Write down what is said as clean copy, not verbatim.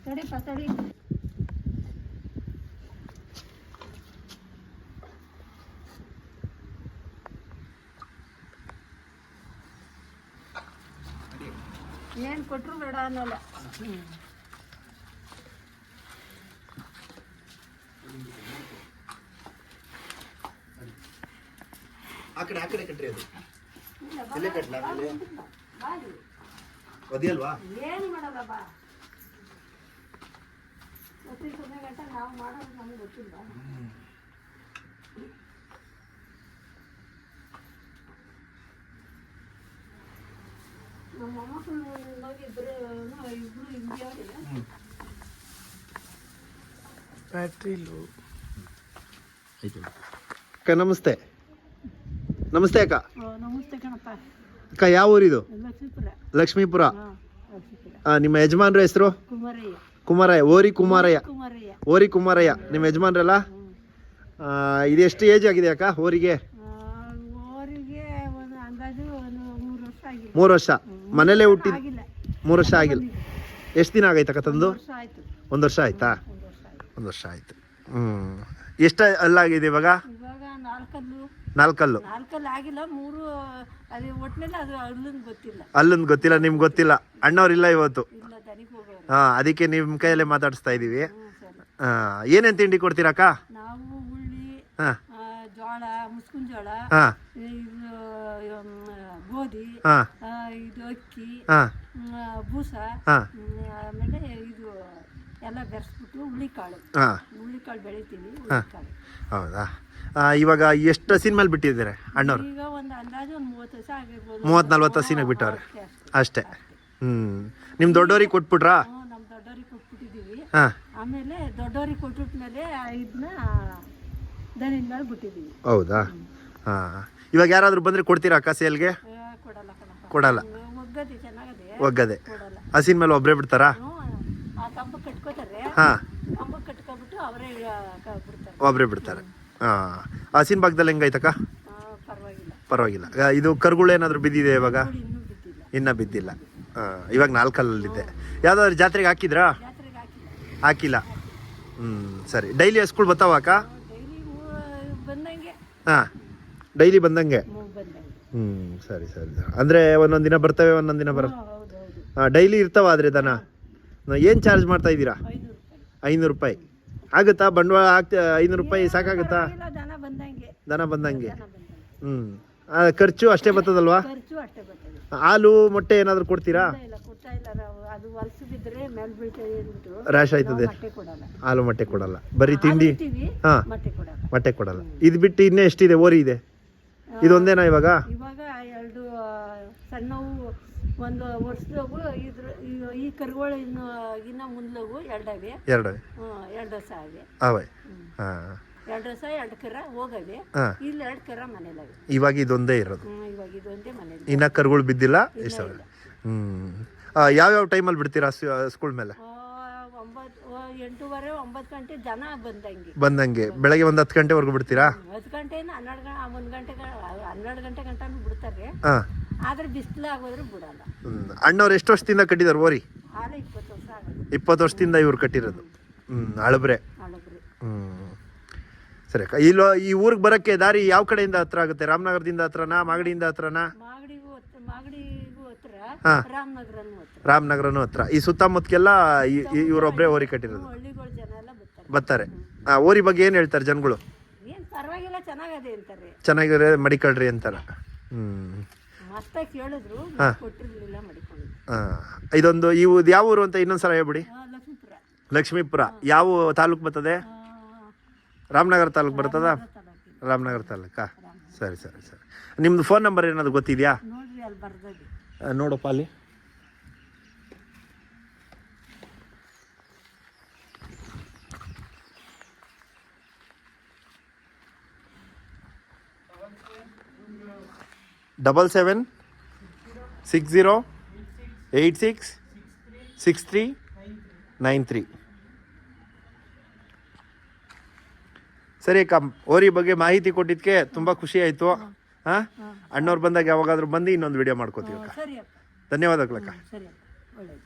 ತಡಿ ಏನು ಕೊಟ್ಟರು ಬೇಡ ಅನ್ನೋಲ್ಲ. ಆ ಕಡೆ ಕಟ್ರಿ ಅದು ಎಲ್ಲೇ ಕಟ್ಲ ಒದಿಯಲ್ವಾ? ಏನು ಮಾಡಲ್ಲ ಬಾ. 10 ಗಂಟೆ ನಾವು ಮಾಡೋದು ನಮ್ಗೆ ಗೊತ್ತಿಲ್ಲ. ನಮ್ಮ ಮೊಮ್ಮಕ್ಕಳು ಇಬ್ರು ಹಿಂಗೆ ಬ್ಯಾಟ್ರಿ ಲೋ. ಅಕ್ಕ ನಮಸ್ತೆ. ನಮಸ್ತೆ ಅಕ್ಕ. ನಮಸ್ತೆ ಕಣಪ್ಪ. ಅಕ್ಕ ಯಾವ ಊರಿದು? ಲಕ್ಷ್ಮೀಪುರ. ಲಕ್ಷ್ಮೀಪುರ. ನಿಮ್ಮ ಯಜಮಾನ್ರ ಹೆಸರು? ಕುಮಾರಯ್ಯ. ಓರಿ ಕುಮಾರಯ್ಯ. ಓರಿ ಕುಮಾರಯ್ಯ ನಿಮ್ಮ ಯಜಮಾನ್ರಲ್ಲ? ಇದೆಷ್ಟು ಏಜ್ ಆಗಿದೆ ಅಕ್ಕ ಓರಿಗೆ? 3 ವರ್ಷ. ಮನೇಲೆ ಹುಟ್ಟಿದ್? 3 ವರ್ಷ ಆಗಿಲ್ಲ. ಎಷ್ಟು ದಿನ ಆಗೈತಕ್ಕ ತಂದು? 1 ವರ್ಷ ಆಯ್ತಾ? 1 ವರ್ಷ ಆಯ್ತು. ಎಷ್ಟು ಅಲ್ಲಾಗಿದೆ ಇವಾಗ? 4 ಕಲ್ಲು ಆಗಿಲ್ಲ. 3 ಅದು ಒಟ್ಟಿನಲ್ಲಿ ಅದು ಅಲ್ಲೊಂದು ಗೊತ್ತಿಲ್ಲ. ನಿಮ್ಗೆ ಗೊತ್ತಿಲ್ಲ. ಅಣ್ಣವ್ರಿಲ್ಲ ಇವತ್ತು. ಅದಕ್ಕೆ ನಿಮ್ಮ ಕೈಯಲ್ಲೇ ಮಾತಾಡಿಸ್ತಾ ಇದೀವಿ. ಏನೇನು ತಿಂಡಿ ಕೊಡ್ತೀರಕ್ಕ? ನಾವು ಹುಳ್ಳಿ, ಜೋಳ, ಮುಸ್ಕಿನ ಜೋಳ, ಗೋಧಿ, ಇದು ಅಕ್ಕಿ, ಬೂಸ, ಆಮೇಲೆ ಇದು ಎಲ್ಲ ಬೆರೆಸ್ಬಿಟ್ಟು ಹುಳಿಕಾಳು ಬೆಳಿತೀವಿ. ಹೌದಾ? ಇವಾಗ ಎಷ್ಟು ಹಸಿನ ಮೇಲೆ ಬಿಟ್ಟಿದ್ದಾರೆ ಅಣ್ಣವ್ರು? ಈಗ ಒಂದು ಅಂದಾಜು 30 ವರ್ಷ ಆಗಿರ್ಬೋದು. 30-40 ಹಸಿನಾಗ ಬಿಟ್ಟವ್ರೆ ಅಷ್ಟೇ. ನಿಮ್ಮ ದೊಡ್ಡವ್ರಿಗೆ ಕೊಟ್ಬಿಟ್ರಾ? ನಮ್ಮ ದೊಡ್ಡವ್ರಿಗೆ ಕೊಟ್ಬಿಟ್ಟಿದ್ದೀವಿ. ಆಮೇಲೆ ದೊಡ್ಡವ್ರಿಗೆ ಕೊಟ್ಟಿದ್ಮೇಲೆ ಇದನ್ನ ದನಿನ ಮೇಲೆ ಬಿಟ್ಟಿದ್ದೀವಿ. ಹೌದಾ? ಇವಾಗ ಯಾರಾದ್ರೂ ಬಂದ್ರೆ ಕೊಡ್ತೀರಾ ಅಕ್ಕ ಸೇಲ್ಗೆ? ಕೊಡಲ್ಲ. ಒಗ್ಗದೆ ಹಸಿನ ಮೇಲೆ ಒಬ್ಬರೇ ಬಿಡ್ತಾರಾ? ಕಂಬ ಕಟ್ಕೋತಾರೆ. ಕಂಬ ಕಟ್ಕೊಬಿಟ್ಟು ಅವರೇ ಒಬ್ಬರೇ ಬಿಡ್ತಾರೆ. ಹಸಿನ ಭಾಗದಲ್ಲಿ ಹೆಂಗೈತಕ್ಕ? ಪರವಾಗಿಲ್ಲ. ಇದು ಕರುಗಳು ಏನಾದ್ರು ಬಿದ್ದಿದೆ ಇವಾಗ? ಇನ್ನ ಬಿದ್ದಿಲ್ಲ. ಇವಾಗ 4 ಕಲ್ಲಲ್ಲಿದೆ. ಯಾವ್ದಾದ್ರು ಜಾತ್ರೆಗೆ ಹಾಕಿದ್ರಾ? ಹಾಕಿಲ್ಲ. ಸರಿ. ಡೈಲಿ ಹಸ್ಗಳು ಬರ್ತಾವ ಅಕ್ಕ? ಡೈಲಿ ಬಂದಂಗೆ. ಸರಿ. ಅಂದ್ರೆ ಒಂದೊಂದು ದಿನ ಬರ್ತವೆ, ಒಂದೊಂದು ದಿನ ಡೈಲಿ ಇರ್ತಾವ. ಆದ್ರೆ ದನ ಏನು ಚಾರ್ಜ್ ಮಾಡ್ತಾ ಇದ್ದೀರಾ? 500 ರೂಪಾಯಿ ಆಗುತ್ತಾ? ಬಂಡವಾಳ 500 ರೂಪಾಯಿ ಸಾಕಾಗುತ್ತಾ? ದನ ಬಂದಂಗೆ. ಖರ್ಚು ಅಷ್ಟೇ ಬರ್ತದಲ್ವಾ? ಹಾಲು ಮೊಟ್ಟೆ ಏನಾದ್ರು ಕೊಡ್ತೀರಾ? ರ್ಯಾಶ್ ಆಯ್ತದೆ. ಹಾಲು ಮೊಟ್ಟೆ ಕೊಡಲ್ಲ, ಬರೀ ತಿಂಡಿ. ಮೊಟ್ಟೆ ಕೊಡಲ್ಲ. ಇದು ಬಿಟ್ಟು ಇನ್ನೇ ಎಷ್ಟಿದೆ ಓರಿ ಇದೆ? ಇದೊಂದೇನಾ ಇವಾಗ? 2 ಸಣ್ಣವು, 1 ವರ್ಷದವು. ಈ ಕರುಗಳು ಇನ್ನ ಮುಂದವು 2 ವರ್ಷ ಆಗಿ. 2 ವರ್ಷ 2 ಕರ ಹೋಗವೆ. ಇಲ್ಲಿ 2 ಕರ ಮನೇಲವೆ. ಇವಾಗ ಇದೊಂದೇ ಇರೋದು. ಇವಾಗ ಇದೊಂದೇ ಮನೇಲಿ. ಇನ್ನ ಕರುಗಳು ಬಿದ್ದಿಲ್ಲ. ಯಾವ್ಯಾವ ಟೈಮಲ್ಲಿ ಬಿಡ್ತೀರಾ ಸ್ಕೂಲ್ ಮೇಲೆ? 8:30 9 ಗಂಟೆ ಜನ ಬಂದಂಗೆ. ಬೆಳಗ್ಗೆ ಒಂದು 10 ಗಂಟೆವರೆಗೂ ಬಿಡ್ತೀರಾ? 10 ಗಂಟೆಯಿಂದ 1 ಗಂಟೆ 12 ಗಂಟೆ ಗಂಟನೂ ಬಿಡ್ತಾರೆ. ಆದ್ರೆ ಬಿಸಿಲು ಆಗೋದ್ರೆ ಬಿಡಲ್ಲ. ಅಣ್ಣವ್ರು ಎಷ್ಟು ವರ್ಷದಿಂದ ಕಟ್ಟಿದಾರೆ ಓರಿ? 20 ವರ್ಷ ಆಗುತ್ತೆ. 20 ವರ್ಷದಿಂದ ಇವ್ರು ಕಟ್ಟಿರೋದು. ಅಳಬ್ರೆ. ಸರಿ ಅಕ್ಕ. ಈ ಊರಿಗೆ ಬರಕ್ಕೆ ದಾರಿ ಯಾವ ಕಡೆಯಿಂದ ಹತ್ರ ಆಗುತ್ತೆ? ರಾಮನಗರದಿಂದ ಹತ್ರನಾ? ಮಾಗಡಿಯಿಂದ ಹತ್ರನಾ? ಮಾಗಡಿಗೂ ಹತ್ರ, ರಾಮನಗರನೂ ಹತ್ರ. ಈ ಸುತ್ತಮುತ್ತಕ್ಕೆಲ್ಲ ಇವರೊಬ್ಬರೇ ಓರಿ ಕಟ್ಟಿರೋದು. ಹಳ್ಳಿಗಳ ಜನ ಎಲ್ಲ ಬರ್ತಾರೆ. ಓರಿ ಬಗ್ಗೆ ಏನು ಹೇಳ್ತಾರೆ ಜನಗಳು? ಪರವಾಗಿಲ್ಲ, ಚೆನ್ನಾಗದೆ ಅಂತಾರೆ. ಚೆನ್ನಾಗಿರೋ ಮಡಿಕಳ್ರಿ ಅಂತಾರ. ಅಷ್ಟಾಗಿ ಕೇಳಿದ್ರು, ಕೊಟ್ಟಿರ್ಲಿಲ್ಲ, ಮಡಿಕೊಂಡು. ಇದೊಂದು ಯಾವ ಊರು ಅಂತ ಇನ್ನೊಂದ್ಸಲ ಹೇಳ್ಬಿಡಿ. ಲಕ್ಷ್ಮೀಪುರ. ಯಾವ ತಾಲೂಕು ಬರ್ತದೆ? ರಾಮನಗರ ತಾಲೂಕು ಬರ್ತದ? ರಾಮನಗರ ತಾಲೂಕಾ? ಸರಿ. ನಿಮ್ದು ಫೋನ್ ನಂಬರ್ ಏನಾದ್ರು ಗೊತ್ತಿದೆಯಾ? ನೋಡ್ರಿ, ಅಲ್ಲಿ ಬರ್ದದೆ. ನೋಡಪ್ಪ ಅಲ್ಲಿ. ಡಬಲ್ 7 60 86 63 93. ಸರಿ ಅಕ್ಕ, ಓರಿ ಬಗ್ಗೆ ಮಾಹಿತಿ ಕೊಟ್ಟಿದ್ದಕ್ಕೆ ತುಂಬ ಖುಷಿ ಆಯಿತು. ಅಣ್ಣವ್ರು ಬಂದಾಗ ಯಾವಾಗಾದ್ರೂ ಬಂದು ಇನ್ನೊಂದು ವಿಡಿಯೋ ಮಾಡ್ಕೋತೀವಿ ಅಕ್ಕ. ಧನ್ಯವಾದಗಳಕ್ಕ. ಸರಿ, ಒಳ್ಳೆಯದು.